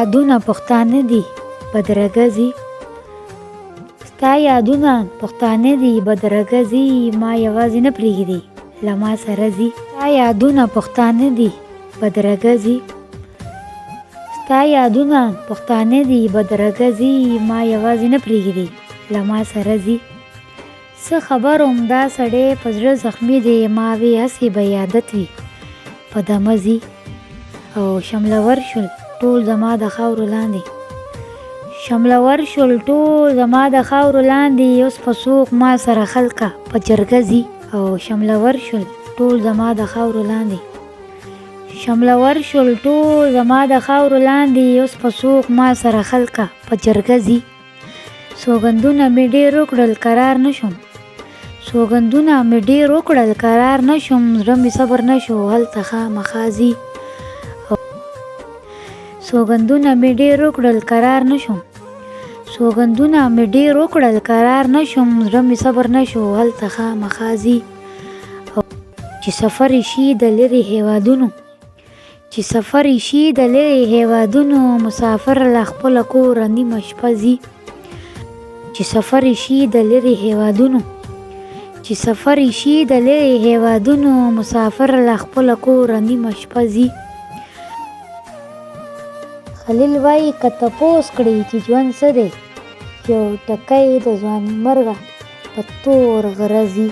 یادونه پښتانه دي بدرګه ځي، ستا یادونه پښتانه دي بدرګه ځي، ما یوازې نه پرېږدي له ما سره ځي. ستا یادونه پښتانه دي بدرګه ځي، ستا یادونه پښتانه دي بدرګه ځي، ما یوازې نه پرېږدي له ما سره ځي. څه خبر وم دا سړی په زړه زخمي دی، ما وې هسې به یې عادت وي په دمه ځي. او شملور شول ټول زما د خاورو لاندې، شملور شول ټول زما د خاورو لاندې، اوس په څوک ما سره خلکه په جرګه ځي. او شملور شول ټول زما د خاورو لاندې، شملور شول ټول زما د خاورو لاندې، اوس په څوک ما سره خلکه په جرګه ځي. سوګندونه مې ډېر وکړل قرار نه شوم، سوګندونه مې ډېر وکړل قرار نه شوم، زړه مې صبر نه شو هلته خامخا ځي. سوګندونه مې ډېر وکړل قرار نه شوم، سوګندونه مې ډېر وکړل قرار نه شوم، زړه مې صبر نه شو هلته خامخا ځي. چې سفر شي د لرې هېوادونو، چې سفر شي د لرې هېوادونو، مسافر له خپله کوره نیمه شپه ځي. چې سفر شي د لرې هېوادونو، چې سفر شي د لرې هېوادونو، مسافر له خپله کوره نیمه شپه ځي. خلیل وایي که تپوس کړي چې ژوند څه دی، یو ټکی د ځواني مرګه په تور غره ځي.